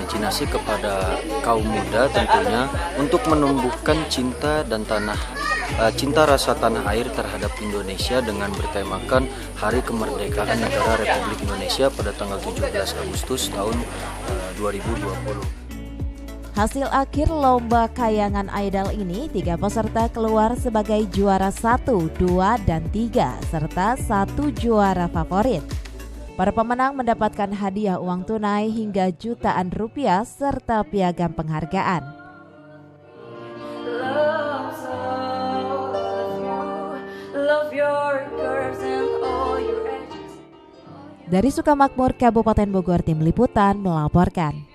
berimajinasi kepada kaum muda tentunya untuk menumbuhkan cinta dan cinta rasa tanah air terhadap Indonesia dengan bertemakan Hari Kemerdekaan Negara Republik Indonesia pada tanggal 17 Agustus tahun 2020. Hasil akhir lomba kayangan Idol ini, 3 peserta keluar sebagai juara 1, 2, dan 3, serta 1 juara favorit. Para pemenang mendapatkan hadiah uang tunai hingga jutaan rupiah serta piagam penghargaan. Dari Sukamakmur, Kabupaten Bogor, Tim Liputan melaporkan.